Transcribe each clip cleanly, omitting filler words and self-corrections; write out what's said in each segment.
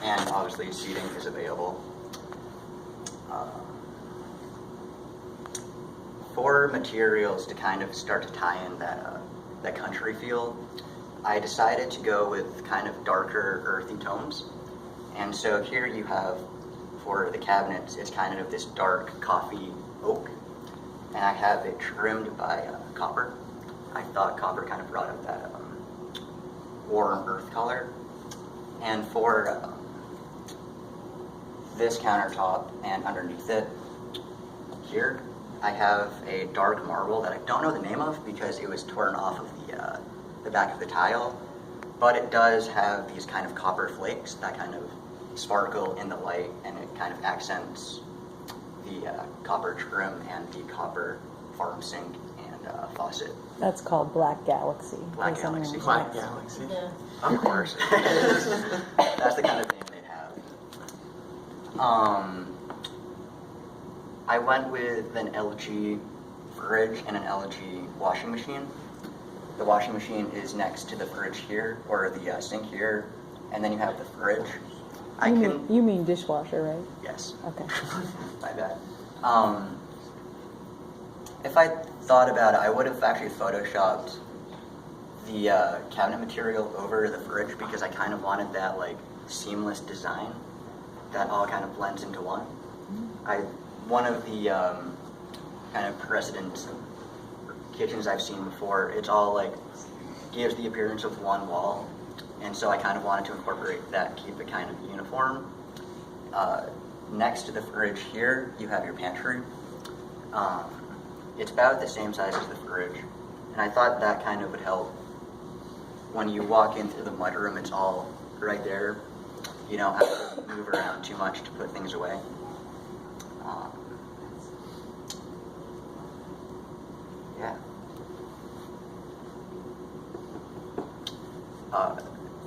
and obviously seating is available. For materials to kind of start to tie in that country feel, I decided to go with kind of darker earthy tones. And so here you have, for the cabinets, it's kind of this dark coffee oak, and I have it trimmed by copper. I thought copper kind of brought out that warm earth color. And for this countertop and underneath it, here, I have a dark marble that I don't know the name of because it was torn off of the back of the tile, but it does have these kind of copper flakes that kind of sparkle in the light, and it kind of accents the copper trim and the copper farm sink and faucet. That's called Black Galaxy. Black Galaxy. Black Galaxy. Yeah. Of course. That's the kind of thing they have. I went with an LG fridge and an LG washing machine. The washing machine is next to the fridge here, or the sink here, and then you have the fridge. You mean dishwasher, right? Yes. Okay. My bad. If I thought about it, I would have actually photoshopped the cabinet material over the fridge because I kind of wanted that like seamless design that all kind of blends into one. One of the kind of precedent kitchens I've seen before, it's all like gives the appearance of one wall, and so I kind of wanted to incorporate that, keep it kind of uniform. Next to the fridge here, you have your pantry. It's about the same size as the fridge, and I thought that kind of would help. When you walk into the mudroom, it's all right there. You don't have to move around too much to put things away. Yeah.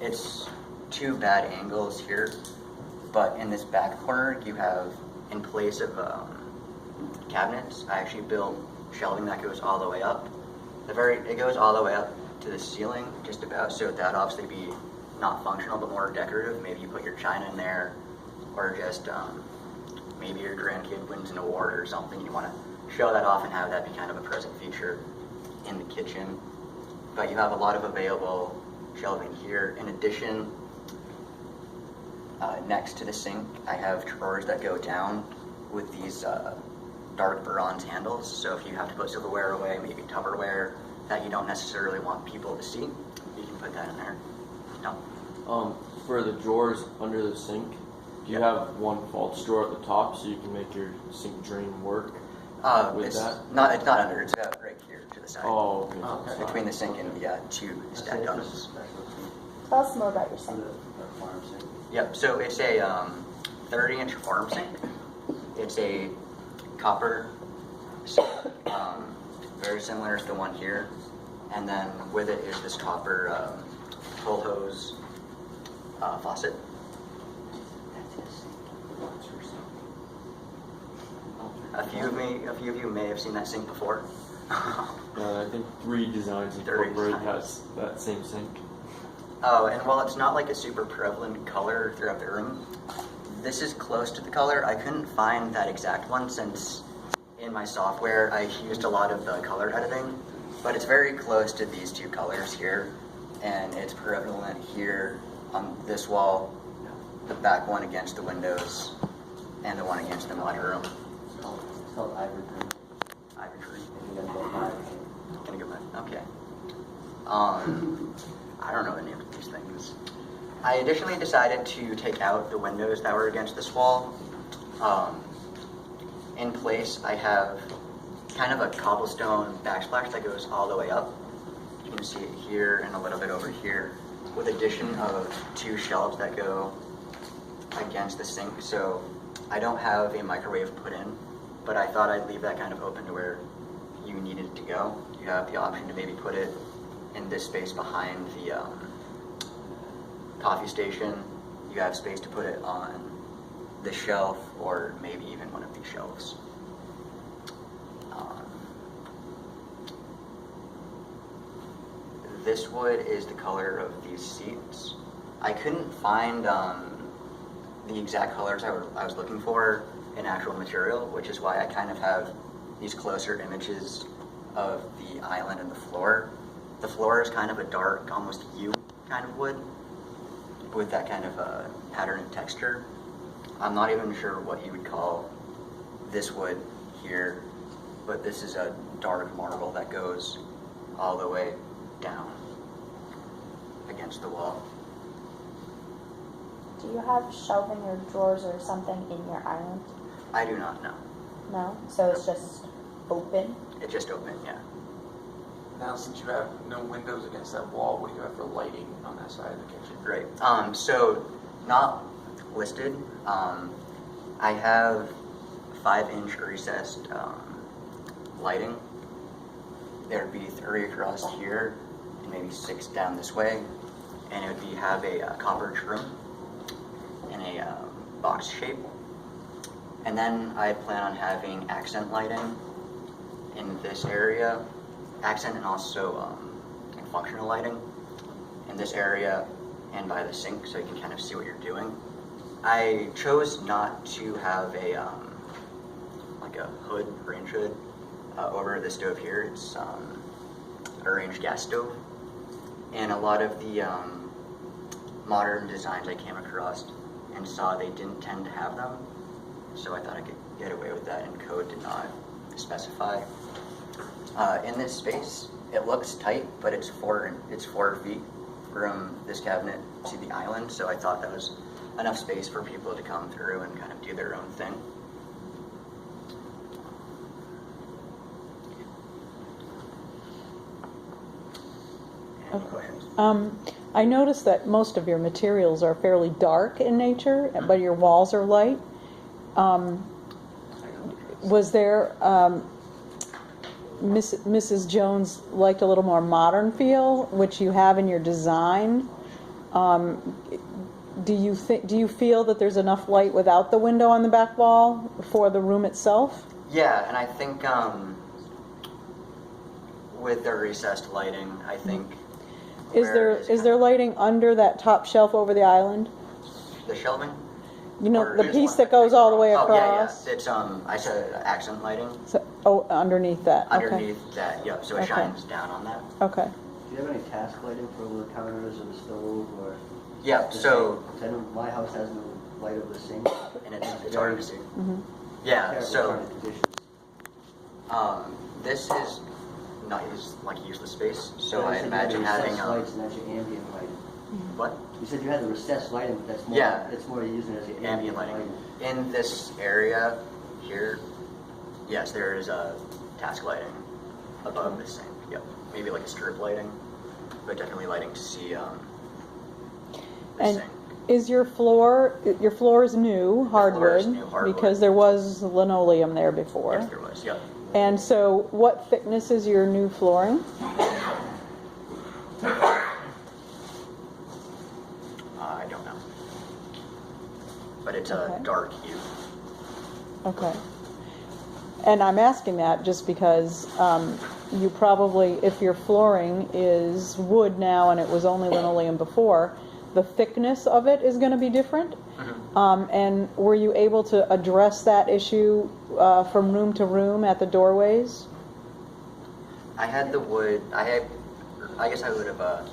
It's two bad angles here, but in this back corner, you have, in place of cabinets, I actually built shelving that goes all the way up. It goes all the way up to the ceiling, just about, so that'd obviously be not functional, but more decorative. Maybe you put your china in there, or just maybe your grandkid wins an award or something. You want to show that off and have that be kind of a present feature in the kitchen. But you have a lot of available shelving here. In addition, next to the sink, I have drawers that go down with these dark bronze handles. So if you have to put silverware away, maybe Tupperware that you don't necessarily want people to see, you can put that in there. No. For the drawers under the sink, do you have one false drawer at the top so you can make your sink drain work with that? It's not under, it's about right here to the side. Oh, okay. Between the sink and the two stacked ovens. Tell us more about your sink. Yep, so it's a 30-inch farm sink. It's a copper sink, very similar to the one here. And then with it is this copper full hose faucet. A few of you may have seen that sink before. I think 3 designs incorporate that same sink. Oh, and while it's not like a super prevalent color throughout the room, this is close to the color. I couldn't find that exact one since in my software I used a lot of the color editing, but it's very close to these two colors here, and it's prevalent here on this wall, the back one against the windows, and the one against the mudroom. It's called Ivory Cream. Ivory Cream. You're gonna go buy it. Gonna go back. Okay. I don't know the name of these things. I additionally decided to take out the windows that were against this wall. In place, I have kind of a cobblestone backsplash that goes all the way up. You can see it here and a little bit over here, with addition of 2 shelves that go against the sink. So I don't have a microwave put in, but I thought I'd leave that kind of open to where you needed it to go. You have the option to maybe put it in this space behind the coffee station. You have space to put it on the shelf, or maybe even one of these shelves. This wood is the color of these seats. I couldn't find the exact colors I was looking for in actual material, which is why I kind of have these closer images of the island and the floor. The floor is kind of a dark, almost hue kind of wood with that kind of pattern and texture. I'm not even sure what you would call this wood here, but this is a dark marble that goes all the way down against the wall. Do you have shelving or drawers or something in your island? I do not know. No? So it's just open? It's just open, yeah. Now, since you have no windows against that wall, what do you have for lighting on that side of the kitchen? Great. So not listed. I have 5-inch recessed lighting. There'd be 3 across here and maybe 6 down this way, and it would have a copper trim in a box shape. And then I plan on having accent lighting in this area, accent and also functional lighting in this area and by the sink, so you can kind of see what you're doing. I chose not to have a like a hood, range hood, over the stove here. It's a range gas stove, and a lot of the modern designs I came across and saw they didn't tend to have them, so I thought I could get away with that, and code did not specify. In this space, it looks tight, but it's 4 feet from this cabinet to the island, so I thought that was enough space for people to come through and kind of do their own thing. Any questions? I noticed that most of your materials are fairly dark in nature, but your walls are light. Was there, Mrs. Jones liked a little more modern feel, which you have in your design. Do you feel that there's enough light without the window on the back wall for the room itself? Yeah, and I think with the recessed lighting, I think. Is there lighting under that top shelf over the island? The shelving? You know, Or the just piece one that goes all the way Oh, across? yeah. It's I said accent lighting So, underneath that. Okay. underneath that. Yep. So it Okay. shines down on that. Okay. Do you have any task lighting for over the counters or the stove or? Yeah. So I know my house has no light over the sink. and it's hard to see. Mm-hmm. Yeah. Terrible So kind of conditions. this is not like useless space. So You I said you had imagine the having recessed lights and that's your ambient lighting. what? You said you had the recessed lighting, but that's more. Yeah. It's more using it as your Ambient lighting. In this area here, yes, there is a task lighting above the sink. Yep. Maybe like a strip lighting, but definitely lighting to see the And sink. is your floor is new, hardwood, is new, hardwood. because there was linoleum there before. Yes, there was. Yep. And so what thickness is your new flooring? I don't know, but it's a Okay. dark hue. Okay. And I'm asking that just because you probably, if your flooring is wood now and it was only linoleum before, the thickness of it is going to be different. And were you able to address that issue from room to room at the doorways? I had the wood. I guess I would have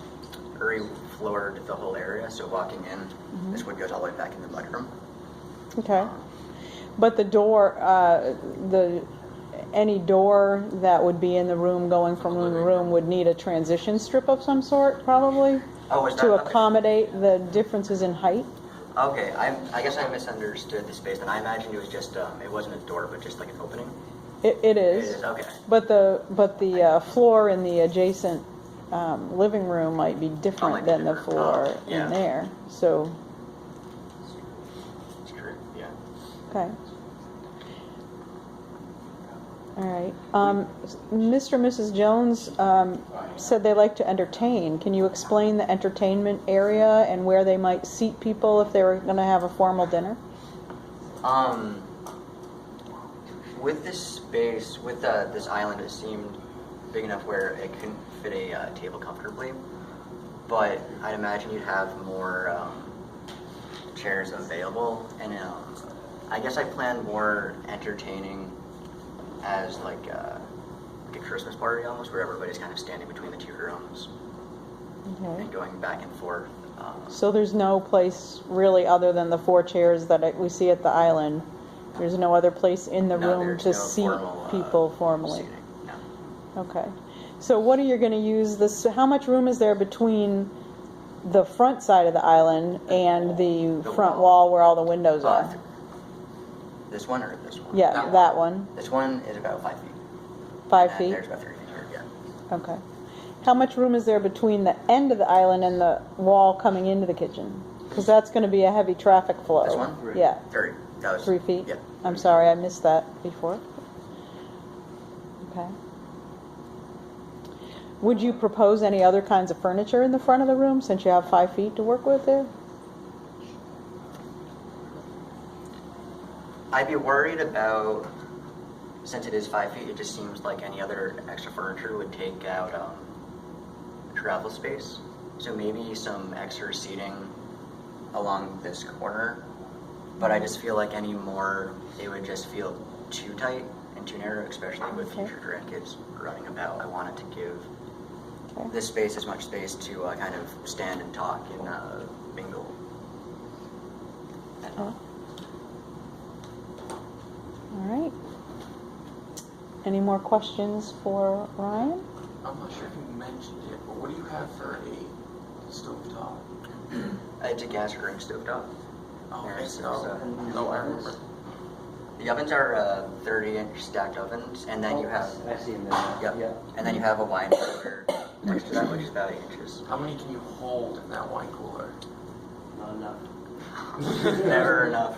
re-floored the whole area. So walking in, this wood goes all the way back in the mudroom. Okay. But the door, any door that would be in the room going from room to room would need a transition strip of some sort, probably, Oh, is that to okay? accommodate the differences in height. Okay, I guess I misunderstood the space, and I imagined it was just it wasn't a door, but just like an opening. It It is. is okay. But the floor in the adjacent living room might be might different be than the different. floor Oh, yeah. in there. So, It's true. Yeah. okay. All right. Mr. and Mrs. Jones said they like to entertain. Can you explain the entertainment area and where they might seat people if they were going to have a formal dinner? With this space, with this island, it seemed big enough where it couldn't fit a table comfortably. But I'd imagine you'd have more chairs available, and I guess I plan more entertaining as like a Christmas party almost, where everybody's kind of standing between the two rooms Okay. and going back and forth. So there's no place really other than the 4 chairs that we see at the island. There's no other place in the No, room there's to no seat formal, people formally. seating. No. Okay. So what are you going to use this? How much room is there between the front side of the island and the The front wall. wall where all the windows Uh, are? This one or this one? Yeah, that one. This one is about 5 feet. 5 And feet? There's about 3 feet here, yeah. Okay. How much room is there between the end of the island and the wall coming into the kitchen? Because that's going to be a heavy traffic flow. This one? Yeah. 30. That was 3 feet? Yeah. I'm sorry, I missed that before. Okay. Would you propose any other kinds of furniture in the front of the room since you have 5 feet to work with there? I'd be worried about, since it is 5 feet, it just seems like any other extra furniture would take out travel space. So maybe some extra seating along this corner. But I just feel like any more, it would just feel too tight and too narrow, especially with Okay. future grandkids running about. I wanted to give Okay. this space as much space to kind of stand and talk and mingle. Okay. All right. Any more questions for Ryan? I'm not sure if you mentioned it, but what do you have for a stovetop? It's a gas ring stovetop. Oh, There's- no, there's, no, I remember. The ovens are 30-inch stacked ovens, and then you have, I see them there. yep, Yeah. and then you have a wine cooler next to that, which is about 8 inches. How many can you hold in that wine cooler? Not enough. Never enough.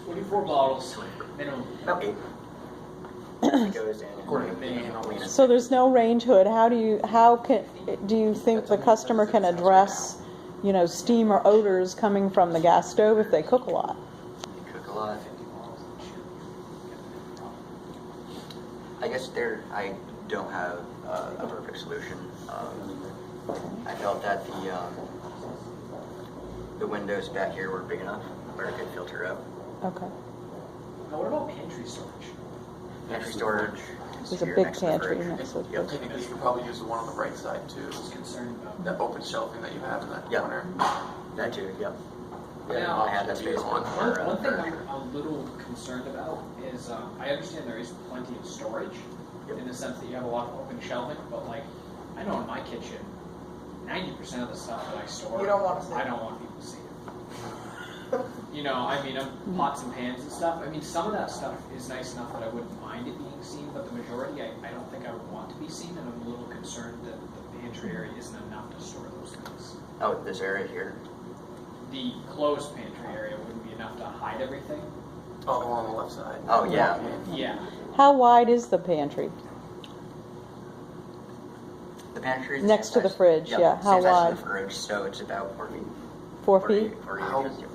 24 bottles, minimum. About 8. It goes in. According to me, and all these. So there's no range hood. How do you think the customer can address, steam or odors coming from the gas stove if they cook a lot? You cook a lot. I guess I don't have a perfect solution. I felt that the windows back here were big enough where it could filter out. Okay. Now, what about pantry storage? Pantry storage. is There's a here big next to the pantry fridge. next to the Yeah, fridge. technically, you could probably use the one on the right side too. I was concerned about. That open shelving that you have in that Yeah. corner. That too, yep. Yeah, I had that space one. One thing furniture. I'm a little concerned about is I understand there is plenty of storage Yep. in the sense that you have a lot of open shelving, but like I know in my kitchen, 90% of the stuff that I store, You don't want to see I it. don't want people to see it. Pots and pans and stuff. I mean, some of that stuff is nice enough that I wouldn't mind it being seen, but the majority, I don't think I would want to be seen, and I'm a little concerned that the pantry area isn't enough to store those things. Oh, this area here. The closed pantry area wouldn't be enough to hide everything. Oh, on the left side. Oh, yeah. Yeah. How wide is the pantry? The pantry is Next to the same size- fridge, yep, yeah. How same size wide? as the fridge, so it's about 4 feet. 4 40 feet? 40 How- inches. Yep.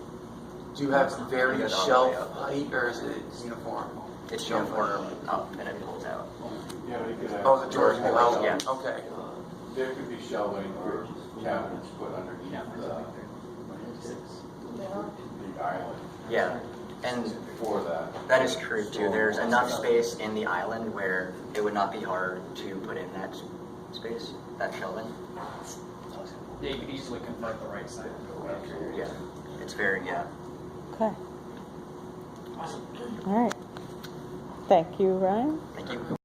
Do you have very Goes all the shelf way up. height, or is it uniform? It's uniform up and it pulls out. Yeah, you could have. Oh, the drawers go out? Yeah. Okay. There could be shelving or cabinets put underneath Yeah. the island Yeah, and for that. that is true too. There's enough space in the island where it would not be hard to put in that space, that shelving. Yeah, you could easily convert the right side into a pantry area. Yeah, it's very, yeah. Okay. Awesome. All right. Thank you, Ryan. Thank you.